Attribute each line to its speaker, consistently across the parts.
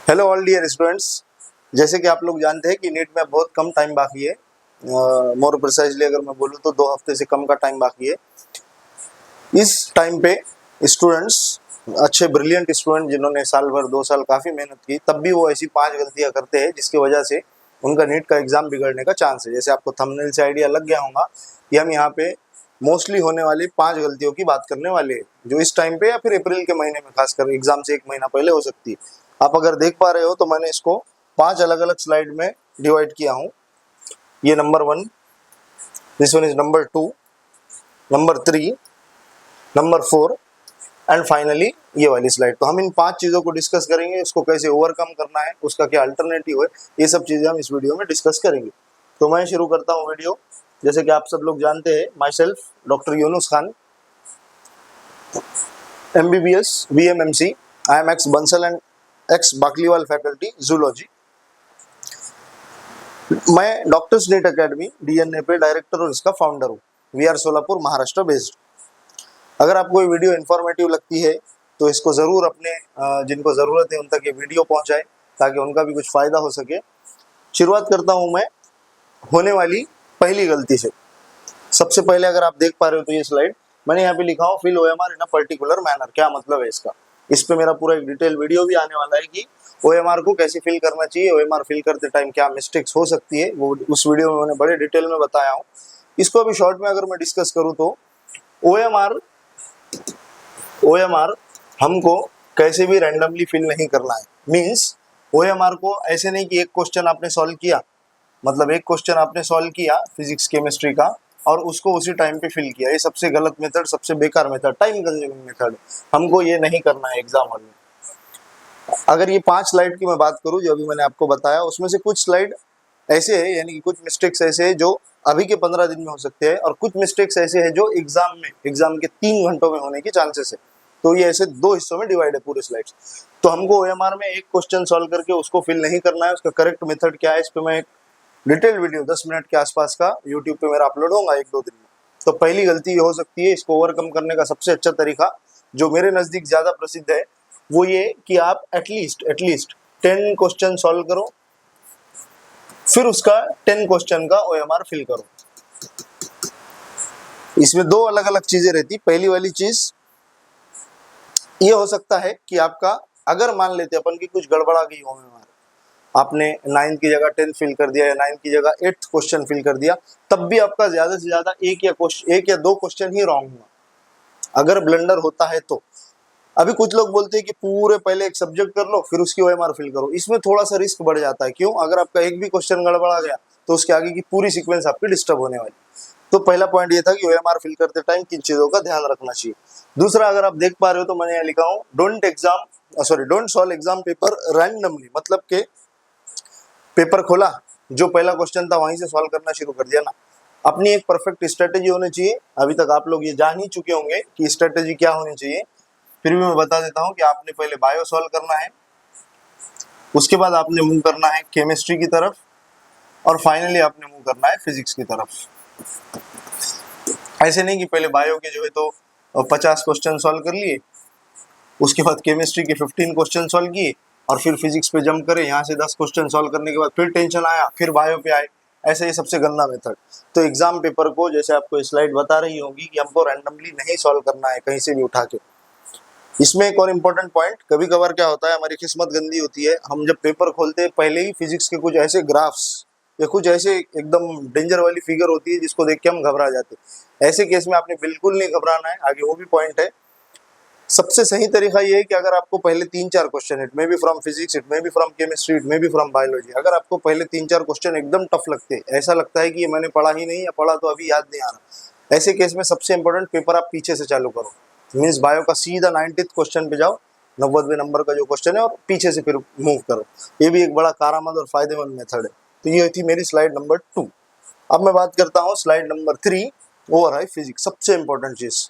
Speaker 1: Hello all dear students. जैसे कि आप लोग जानते हैं कि नीट में बहुत कम टाइम बाकी है। मोर प्रिसाइजली अगर मैं बोलूँ तो 2 हफ्ते से कम का टाइम बाकी है। इस टाइम पे स्टूडेंट्स, अच्छे ब्रिलियंट स्टूडेंट जिन्होंने साल भर 2 साल काफ़ी मेहनत की, तब भी वो ऐसी 5 गलतियां करते हैं जिसकी वजह से उनका नीट का एग्जाम बिगड़ने का चांस है। जैसे आपको थंबनेल से आइडिया लग गया होगा कि हम यहाँ पे मोस्टली होने वाली 5 गलतियों की बात करने वाले हैं, जो इस टाइम पे या फिर अप्रैल के महीने में खासकर एग्जाम से 1 महीना पहले हो सकती है। आप अगर देख पा रहे हो तो मैंने इसको 5 अलग अलग स्लाइड में डिवाइड किया हूँ। ये number 1, this one is number 2, number 3, number 4 and finally ये वाली स्लाइड। तो हम इन 5 चीज़ों को डिस्कस करेंगे, इसको कैसे ओवरकम करना है, उसका क्या अल्टरनेटिव है, ये सब चीज़ें हम इस वीडियो में डिस्कस करेंगे। तो मैं शुरू करता हूँ वीडियो। जैसे कि आप सब लोग जानते हैं, my self doctor Yunus Khan, MBBS BMMC, I am ex Bansal and ex Bakliwal faculty zoology. मैं डॉक्टर्स नीट अकेडमी DNA पे डायरेक्टर और इसका फाउंडर हूँ। We are Solapur, Maharashtra based. अगर आपको ये वीडियो इन्फॉर्मेटिव लगती है तो इसको ज़रूर अपने जिनको ज़रूरत है उन तक ये वीडियो पहुंचाएं ताकि उनका भी कुछ फ़ायदा हो सके। शुरुआत करता हूं मैं होने वाली पहली गलती से। सबसे पहले अगर आप देख पा रहे हो तो ये स्लाइड मैंने यहाँ पे लिखा हूँ, fill OMR in a particular manner. क्या मतलब है इसका? इस पे मेरा पूरा एक डिटेल वीडियो भी आने वाला है कि OMR को कैसे फिल करना चाहिए, OMR फिल करते टाइम क्या मिस्टेक्स हो सकती है, वो उस वीडियो में मैंने बड़े डिटेल में बताया हूँ। इसको अभी शॉर्ट में अगर मैं डिस्कस करूँ तो OMR हमको कैसे भी रैंडमली फिल नहीं करना है। मींस OMR को ऐसे नहीं कि एक क्वेश्चन आपने सॉल्व किया, मतलब एक क्वेश्चन आपने सॉल्व किया फिजिक्स केमिस्ट्री का और उसको उसी टाइम पे फिल किया। ये सबसे गलत मेथड, सबसे बेकार मेथड, टाइम कंज्यूमिंग मेथड। हमको ये नहीं करना है एग्जाम हॉल में। अगर ये 5 स्लाइड की मैं बात करूं जो अभी मैंने आपको बताया, उसमें से कुछ स्लाइड ऐसे है, यानी कि कुछ मिस्टेक्स ऐसे है जो अभी के 15 दिन में हो सकते हैं और कुछ मिस्टेक्स ऐसे है जो एग्जाम के 3 घंटों में होने की चांसेस है। तो ये ऐसे 2 हिस्सों में डिवाइड है पूरे स्लाइड्स। तो हमको OMR में एक क्वेश्चन सॉल्व करके उसको फिल नहीं करना है। उसका करेक्ट मेथड क्या है, इस पे मैं एक डिटेल वीडियो 10 मिनट के आसपास का यूट्यूब पे मेरा अपलोड होगा 1-2 दिन में। तो पहली गलती ये हो सकती है। इसको ओवरकम करने का सबसे अच्छा तरीका जो मेरे नज़दीक ज़्यादा प्रसिद्ध है वो ये कि आप एटलीस्ट 10 क्वेश्चन सॉल्व करो, फिर उसका 10 क्वेश्चन का OMR फिल करो। इसमें 2 अलग अलग चीजें रहती। पहली वाली चीज ये हो सकता है कि आपका, अगर मान लेते अपन की कुछ गड़बड़ा गई OMR, आपने 9th की जगह 10th फिल कर दिया या 9th की जगह 8th क्वेश्चन फिल कर दिया, तब भी आपका ज्यादा से ज्यादा एक या दो क्वेश्चन ही रॉन्ग हुआ अगर ब्लंडर होता है तो। अभी कुछ लोग बोलते हैं कि पूरे पहले एक सब्जेक्ट कर लो फिर उसकी OMR फिल करो। इसमें थोड़ा सा रिस्क बढ़ जाता है। क्यों? अगर आपका एक भी क्वेश्चन गड़बड़ा गया तो उसके आगे की पूरी सीक्वेंस आपकी डिस्टर्ब होने वाली। तो पहला पॉइंट ये था कि OMR फिल करते टाइम किन चीजों का ध्यान रखना चाहिए। दूसरा, अगर आप देख पा रहे हो तो मैंने यहाँ लिखा हूँ, don't solve exam paper randomly. मतलब के पेपर खोला, जो पहला क्वेश्चन था वहीं से सॉल्व करना शुरू कर दिया ना। अपनी एक परफेक्ट स्ट्रेटेजी होनी चाहिए। अभी तक आप लोग ये जान ही चुके होंगे कि स्ट्रेटेजी क्या होनी चाहिए, फिर भी मैं बता देता हूँ कि आपने पहले बायो सॉल्व करना है, उसके बाद आपने मूव करना है केमिस्ट्री की तरफ और फाइनली आपने मूव करना है फिजिक्स की तरफ। ऐसे नहीं कि पहले बायो के जो है तो 50 क्वेश्चन सॉल्व कर लिए, उसके बाद केमिस्ट्री के 15 क्वेश्चन सॉल्व किए और फिर फिजिक्स पे जंप करे, यहाँ से 10 क्वेश्चन सॉल्व करने के बाद फिर टेंशन आया, फिर बायो पे आए। ऐसे ये सबसे गंदा मेथड। तो एग्जाम पेपर को, जैसे आपको स्लाइड बता रही होगी, कि हमको रैंडमली नहीं सॉल्व करना है कहीं से भी उठा के। इसमें एक और इम्पोर्टेंट पॉइंट, कभी कभार क्या होता है, हमारी किस्मत गंदी होती है, हम जब पेपर खोलते हैं पहले ही फिजिक्स के कुछ ऐसे ग्राफ्स या कुछ ऐसे एकदम डेंजर वाली फिगर होती है जिसको देख के हम घबरा जाते हैं। ऐसे केस में आपने बिल्कुल नहीं घबराना है। आगे वो भी पॉइंट है। सबसे सही तरीका ये है कि अगर आपको पहले 3-4 question, it may be from physics, it may be from chemistry, it may be from biology, अगर आपको पहले 3-4 क्वेश्चन एकदम टफ लगते हैं, ऐसा लगता है कि ये मैंने पढ़ा ही नहीं या पढ़ा तो अभी याद नहीं आ रहा, ऐसे केस में सबसे इंपॉर्टेंट, पेपर आप पीछे से चालू करो। मीन्स बायो का सीधा 90th क्वेश्चन पे जाओ, 90वें नंबर का जो क्वेश्चन है, और पीछे से फिर मूव करो। ये भी एक बड़ा कारआमद और फायदेमंद मेथड है। तो ये थी मेरी स्लाइड नंबर 2। अब मैं बात करता हूँ स्लाइड नंबर 3, ओवर है फिजिक्स। सबसे इंपॉर्टेंट चीज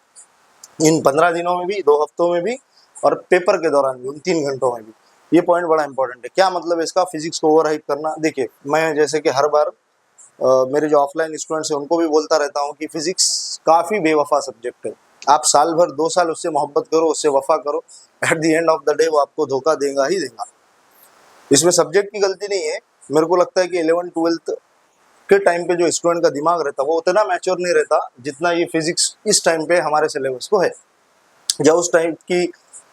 Speaker 1: इन 15 दिनों में भी, 2 हफ्तों में भी और पेपर के दौरान भी, उन 3 घंटों में भी, ये पॉइंट बड़ा इंपॉर्टेंट है। क्या मतलब है इसका? फिजिक्स को ओवर हाइप करना। देखिए, मैं जैसे कि हर बार मेरे जो ऑफलाइन स्टूडेंट्स हैं उनको भी बोलता रहता हूँ कि फिजिक्स काफ़ी बेवफा सब्जेक्ट है। आप साल भर 2 साल उससे मोहब्बत करो, उससे वफा करो, at the end of the day वो आपको धोखा देगा ही देगा। इसमें सब्जेक्ट की गलती नहीं है। मेरे को लगता है कि 11th-12th के टाइम पे जो स्टूडेंट का दिमाग रहता है वो उतना मैच्योर नहीं रहता जितना ये फिजिक्स इस टाइम पे हमारे सिलेबस को है, या उस टाइप की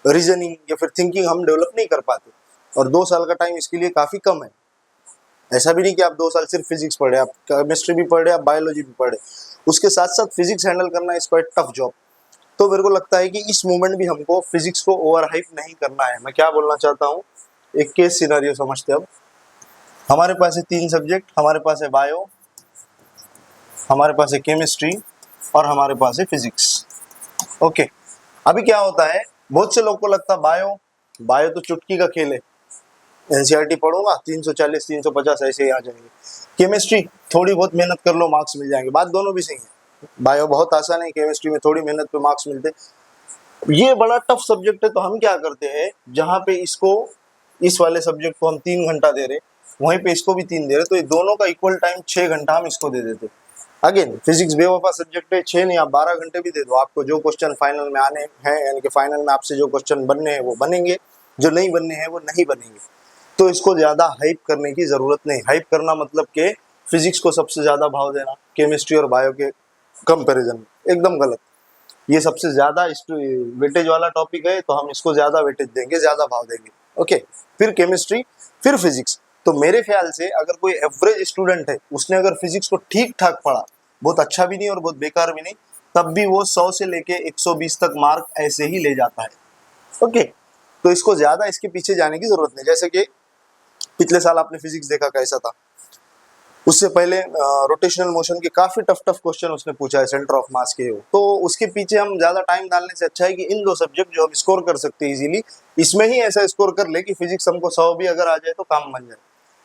Speaker 1: रीजनिंग या फिर थिंकिंग हम डेवलप नहीं कर पाते। और 2 साल का टाइम इसके लिए काफ़ी कम है। ऐसा भी नहीं कि आप 2 साल सिर्फ फिजिक्स पढ़े, आप केमिस्ट्री भी पढ़े, आप बायोलॉजी भी पढ़े, उसके साथ साथ फिजिक्स हैंडल करना इज क्वाइट टफ जॉब। तो मेरे को लगता है कि इस मोमेंट भी हमको फिजिक्स को ओवर हाइप नहीं करना है। मैं क्या बोलना चाहता हूँ, एक केस सिनारियो समझते हैं। अब हमारे पास है 3 सब्जेक्ट, हमारे पास है बायो, हमारे पास है केमिस्ट्री और हमारे पास है फिजिक्स। ओके, अभी क्या होता है, बहुत से लोग को लगता है बायो बायो तो चुटकी का खेल है, एनसीईआरटी पढ़ूंगा 340 350 ऐसे ही आ जाएंगे। केमिस्ट्री थोड़ी बहुत मेहनत कर लो मार्क्स मिल जाएंगे, बात दोनों भी सही है। बायो बहुत आसान है, केमिस्ट्री में थोड़ी मेहनत पे मार्क्स मिलते। ये बड़ा टफ सब्जेक्ट है, तो हम क्या करते हैं, जहाँ पे इसको इस वाले सब्जेक्ट को हम 3 घंटा दे रहे, वहीं पे इसको भी 3 दे रहे, तो ये दोनों का इक्वल टाइम 6 घंटा हम इसको दे देते। अगेन फिजिक्स बेवफा सब्जेक्ट है, 6 नहीं आप 12 घंटे भी दे दो, आपको जो क्वेश्चन फाइनल में आने हैं, यानी कि फाइनल में आपसे जो क्वेश्चन बनने हैं वो बनेंगे, जो नहीं बनने हैं वो नहीं बनेंगे। तो इसको ज्यादा हाइप करने की जरूरत नहीं। हाइप करना मतलब कि फिजिक्स को सबसे ज्यादा भाव देना केमिस्ट्री और बायो के कंपैरिजन में, एकदम गलत। ये सबसे ज्यादा वेटेज वाला टॉपिक है, तो हम इसको ज्यादा वेटेज देंगे, ज्यादा भाव देंगे। ओके, फिर केमिस्ट्री, फिर फिजिक्स। तो मेरे ख्याल से अगर कोई एवरेज स्टूडेंट है, उसने अगर फिजिक्स को ठीक ठाक पढ़ा, बहुत अच्छा भी नहीं और बहुत बेकार भी नहीं, तब भी वो 100 से लेके 120 तक मार्क ऐसे ही ले जाता है। ओके, तो इसको ज्यादा इसके पीछे जाने की जरूरत नहीं। जैसे कि पिछले साल आपने फिजिक्स देखा कैसा था, उससे पहले रोटेशनल मोशन के काफी टफ टफ क्वेश्चन उसने पूछा है सेंटर ऑफ मास के हो, तो उसके पीछे हम ज्यादा टाइम डालने से अच्छा है कि इन 2 सब्जेक्ट जो हम स्कोर कर सकते हैं इजीली, इसमें ही ऐसा स्कोर कर ले कि फिजिक्स हमको 100 भी अगर आ जाए तो काम बन जाए।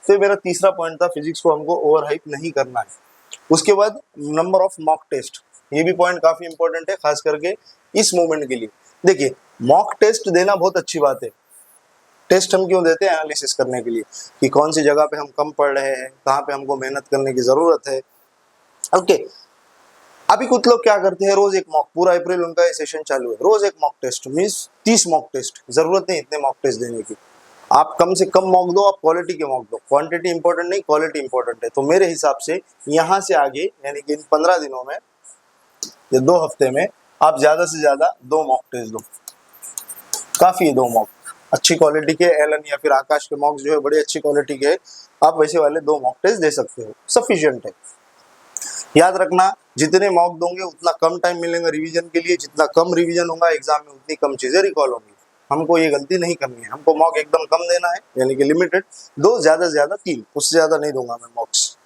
Speaker 1: तो ये मेरा तीसरा पॉइंट था, फिजिक्स को हमको ओवर हाइप नहीं करना है। उसके बाद नंबर ऑफ मॉक टेस्ट, ये भी पॉइंट काफी इंपॉर्टेंट है, खास करके इस मोमेंट के लिए। देखिए, मॉक टेस्ट देना बहुत अच्छी बात है। टेस्ट हम क्यों देते हैं, एनालिसिस करने के लिए कि कौन सी जगह पे हम कम पढ़ रहे हैं, कहाँ पे हमको मेहनत करने की जरूरत है। ओके, अभी कुछ लोग क्या करते हैं, रोज एक मॉक, पूरा अप्रैल उनका ये सेशन चालू है, रोज एक mock test means 30 mock test. जरूरत नहीं इतने मॉक टेस्ट देने की, आप कम से कम मॉक दो, आप क्वालिटी के मॉक दो। क्वांटिटी इंपॉर्टेंट नहीं, क्वालिटी इंपॉर्टेंट है। तो मेरे हिसाब से यहाँ से आगे, यानी कि इन 15 दिनों में या 2 हफ्ते में, आप ज्यादा से ज्यादा 2 मॉक टेस्ट दो, काफी है 2 मॉक अच्छी क्वालिटी के। एलन या फिर आकाश के मॉक्स जो है बड़ी अच्छी क्वालिटी के, आप वैसे वाले 2 मॉक टेस्ट दे सकते हो, सफिशिएंट है। याद रखना, जितने मॉक दोगे उतना कम टाइम मिलेगा रिवीजन के लिए, जितना कम रिवीजन होगा एग्जाम में उतनी कम चीजें रिकॉल होंगी। हमको ये गलती नहीं करनी है, हमको मॉक एकदम कम देना है, यानी कि लिमिटेड 2, ज्यादा से ज्यादा 3, उससे ज्यादा नहीं दूंगा मैं मॉक्स।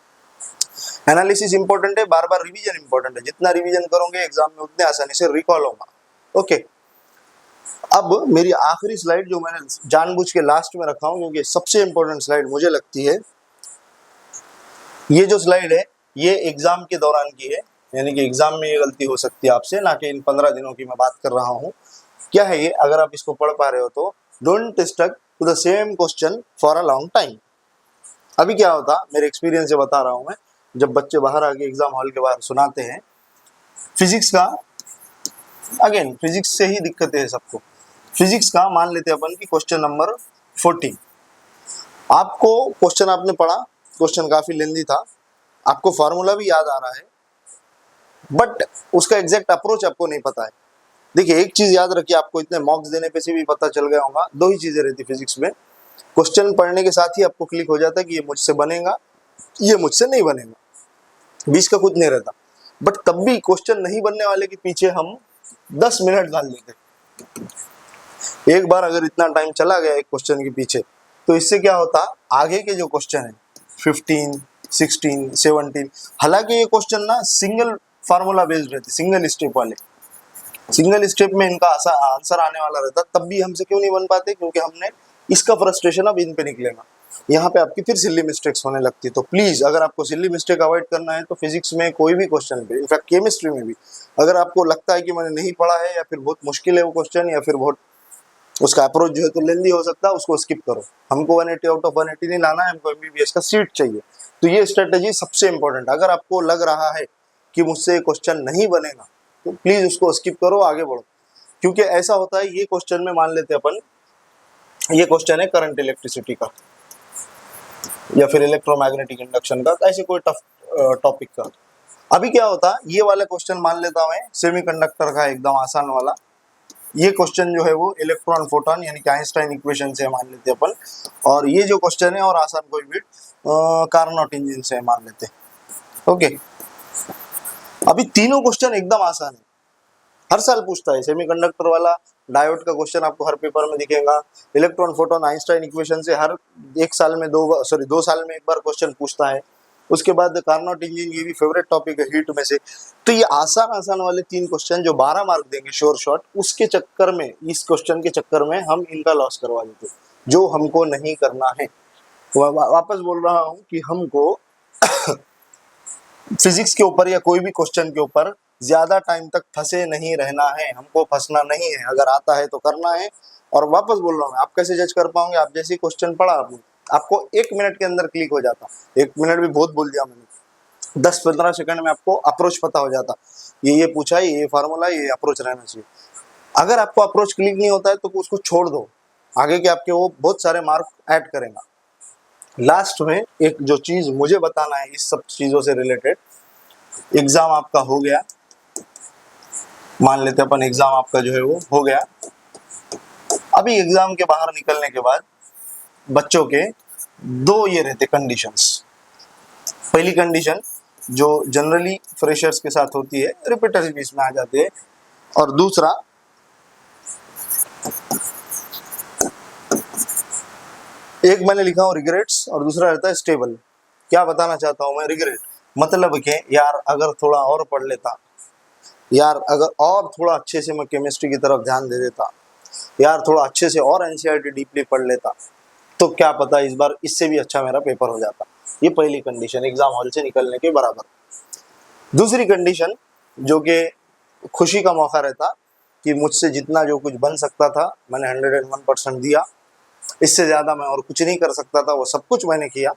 Speaker 1: एनालिसिस इंपॉर्टेंट है, बार बार रिवीजन इंपॉर्टेंट है, जितना रिवीजन करोगे एग्जाम में उतने आसानी से रिकॉल होगा। ओके, अब मेरी आखिरी स्लाइड जो मैंने जानबूझ के लास्ट में रखा हूं, क्योंकि सबसे इंपॉर्टेंट स्लाइड मुझे लगती है। ये जो स्लाइड है ये एग्जाम के दौरान की है, यानी कि एग्जाम में ये गलती हो सकती है आपसे, ना कि इन 15 दिनों की मैं बात कर रहा हूँ। क्या है ये, अगर आप इसको पढ़ पा रहे हो तो don't stuck to the same question for a long time. अभी क्या होता, मेरे एक्सपीरियंस से बता रहा हूँ मैं, जब बच्चे बाहर आके एग्जाम हॉल के बाहर सुनाते हैं फिजिक्स का, अगेन फिजिक्स से ही दिक्कतें है सबको। फिजिक्स का मान लेते अपन की क्वेश्चन नंबर 14, आपको क्वेश्चन आपने पढ़ा, क्वेश्चन काफी लेंदी था, आपको फार्मूला भी याद आ रहा है, बट उसका एग्जैक्ट अप्रोच आपको नहीं पता है। देखिए, एक चीज याद रखिए, आपको इतने मॉक्स देने पे से भी पता चल गया होगा, 2 ही चीजें रहती फिजिक्स में। क्वेश्चन पढ़ने के साथ ही आपको क्लिक हो जाता है कि ये मुझसे बनेगा, ये मुझसे नहीं बनेगा, बीच का कुछ नहीं रहता। बट तब भी क्वेश्चन नहीं बनने वाले के पीछे हम 10 मिनट डाल देते। एक बार अगर इतना टाइम चला गया एक क्वेश्चन के पीछे, तो इससे क्या होता, आगे के जो क्वेश्चन है 15, 16, 17, हालांकि ये क्वेश्चन ना सिंगल फार्मूला बेस्ड रहते, सिंगल स्टेप वाले, सिंगल स्टेप में इनका आंसर आने वाला रहता, तब भी हमसे क्यों नहीं बन पाते, क्योंकि हमने इसका फ्रस्ट्रेशन अब इन पे निकलेगा। यहाँ पे आपकी फिर सिली मिस्टेक्स होने लगती है। तो प्लीज, अगर आपको सिली मिस्टेक अवॉइड करना है तो फिजिक्स में कोई भी क्वेश्चन पे, इनफैक्ट केमिस्ट्री में भी, अगर आपको लगता है कि मैंने नहीं पढ़ा है, या फिर बहुत मुश्किल है वो क्वेश्चन, या फिर बहुत उसका अप्रोच जो है तो लेंदी हो सकता है, उसको स्किप करो। हमको 180 आउट ऑफ 180 नहीं लाना है, हमको एमबीबीएस का सीट चाहिए। तो ये स्ट्रेटेजी सबसे इंपॉर्टेंट। अगर आपको लग रहा है कि मुझसे क्वेश्चन नहीं बनेगा, तो प्लीज उसको स्किप करो, आगे बढ़ो। क्योंकि ऐसा होता है, ये क्वेश्चन में मान लेते अपन, ये क्वेश्चन है करंट इलेक्ट्रिसिटी का, या फिर इलेक्ट्रोमैग्नेटिक इंडक्शन का, ऐसे कोई टफ टॉपिक का। अभी क्या होता, ये वाले क्वेश्चन मान लेता हूं मैं सेमीकंडक्टर का एकदम आसान वाला। ये क्वेश्चन जो है वो इलेक्ट्रॉन फोटॉन यानी कि आइंस्टाइन इक्वेशन से मान लेते अपन, और ये जो क्वेश्चन है और आसान कोई भी कार्नोट इंजन से मान लेते। ओके, अभी तीनों क्वेश्चन एकदम आसान है, हर साल पूछता है। सेमीकंडक्टर वाला डायोड का क्वेश्चन आपको हर पेपर में दिखेगा। इलेक्ट्रॉन फोटॉन आइंस्टाइन इक्वेशन से हर एक साल में दो साल में एक बार क्वेश्चन पूछता है। उसके बाद कार्नोट इंजन, ये भी फेवरेट टॉपिक है हीट में से। तो ये आसान आसान वाले तीन क्वेश्चन जो 12 मार्क देंगे श्योर शॉट, उसके चक्कर में, इस क्वेश्चन के चक्कर में हम इनका लॉस करवा देते, जो हमको नहीं करना है। वापस बोल रहा हूं कि हमको फिजिक्स के ऊपर या कोई भी क्वेश्चन के ऊपर ज्यादा टाइम तक फंसे नहीं रहना है, हमको फंसना नहीं है। अगर आता है तो करना है। और वापस बोल रहा हूँ, आप कैसे जज कर पाओगे? आप जैसे क्वेश्चन पढ़ा आपने, आपको 1 मिनट के अंदर क्लिक हो जाता। 1 मिनट भी बहुत बोल दिया मैंने, 10-15 सेकंड में आपको अप्रोच पता हो जाता, ये पूछा है, ये फार्मूला, ये अप्रोच रहना चाहिए। अगर आपको अप्रोच क्लिक नहीं होता है तो उसको छोड़ दो, आगे के आपके वो बहुत सारे मार्क ऐड करेगा। लास्ट में एक जो चीज मुझे बताना है इस सब चीजों से रिलेटेड, एग्जाम आपका हो गया, मान लेते हैं अपन एग्जाम आपका जो है वो हो गया। अभी एग्जाम के बाहर निकलने के बाद बच्चों के दो ये रहते कंडीशंस। पहली कंडीशन जो जनरली फ्रेशर्स के साथ होती है, रिपीटर्स भी इसमें आ जाते हैं, और दूसरा एक मैंने लिखा हूं रिग्रेट्स और दूसरा रहता है स्टेबल। क्या बताना चाहता हूं मैं? रिग्रेट मतलब कि यार अगर थोड़ा और पढ़ लेता, यार अगर और थोड़ा अच्छे से मैं केमिस्ट्री की तरफ ध्यान दे देता, यार थोड़ा अच्छे से और एनसीईआरटी डीपली पढ़ लेता, तो क्या पता इस बार इससे भी अच्छा मेरा पेपर हो जाता। ये पहली कंडीशन एग्जाम हॉल से निकलने के बराबर। दूसरी कंडीशन जो कि खुशी का मौका रहता कि मुझसे जितना जो कुछ बन सकता था मैंने 101% दिया, इससे ज्यादा मैं और कुछ नहीं कर सकता था, वो सब कुछ मैंने किया।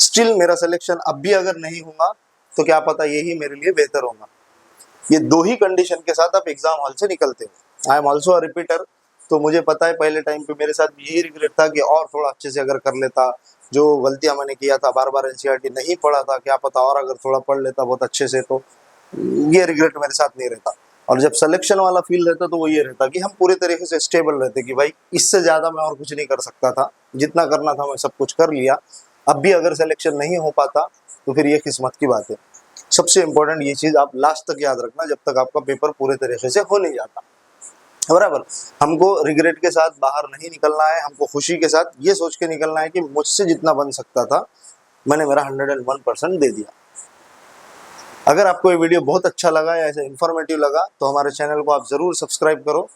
Speaker 1: स्टिल मेरा सिलेक्शन अब भी अगर नहीं होगा तो क्या पता यही मेरे लिए बेहतर होगा। ये दो ही कंडीशन के साथ आप एग्जाम हॉल से निकलते हो। I am also a repeater, तो मुझे पता है पहले टाइम पे मेरे साथ यही रिग्रेट था कि और थोड़ा अच्छे से अगर कर लेता, जो गलतियां मैंने किया था, बार बार एनसीईआरटी नहीं पढ़ा था, क्या पता और अगर थोड़ा पढ़ लेता बहुत अच्छे से, तो ये रिग्रेट मेरे साथ नहीं रहता। और जब सिलेक्शन वाला फील रहता तो वो ये रहता कि हम पूरे तरीके से स्टेबल रहते कि भाई इससे ज्यादा मैं और कुछ नहीं कर सकता था, जितना करना था मैं सब कुछ कर लिया। अब भी अगर सिलेक्शन नहीं हो पाता तो फिर ये किस्मत की बात है। सबसे इंपॉर्टेंट ये चीज आप लास्ट तक याद रखना, जब तक आपका पेपर पूरे तरीके से हो नहीं जाता, बराबर। हमको रिग्रेट के साथ बाहर नहीं निकलना है, हमको खुशी के साथ ये सोच के निकलना है कि मुझसे जितना बन सकता था मैंने मेरा 101% दे दिया। अगर आपको ये वीडियो बहुत अच्छा लगा या ऐसे इन्फॉर्मेटिव लगा तो हमारे चैनल को आप जरूर सब्सक्राइब करो।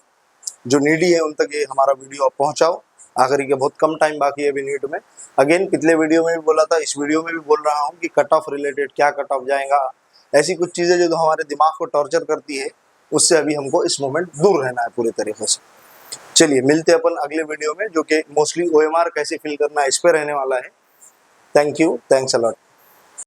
Speaker 1: जो नीडी है उन तक ये हमारा वीडियो आप पहुंचाओ। आखिरी के बहुत कम टाइम बाकी है अभी नीट में। अगेन पिछले वीडियो में भी बोला था, इस वीडियो में भी बोल रहा हूँ कि कट ऑफ रिलेटेड, क्या कट ऑफ जाएगा, ऐसी कुछ चीजें जो हमारे दिमाग को टॉर्चर करती है, उससे अभी हमको इस मोमेंट दूर रहना है पूरे तरीके से। चलिए मिलते हैं अपन अगले वीडियो में, जो कि मोस्टली ओएमआर कैसे फिल करना है इस पे रहने वाला है। Thank you, thanks a lot.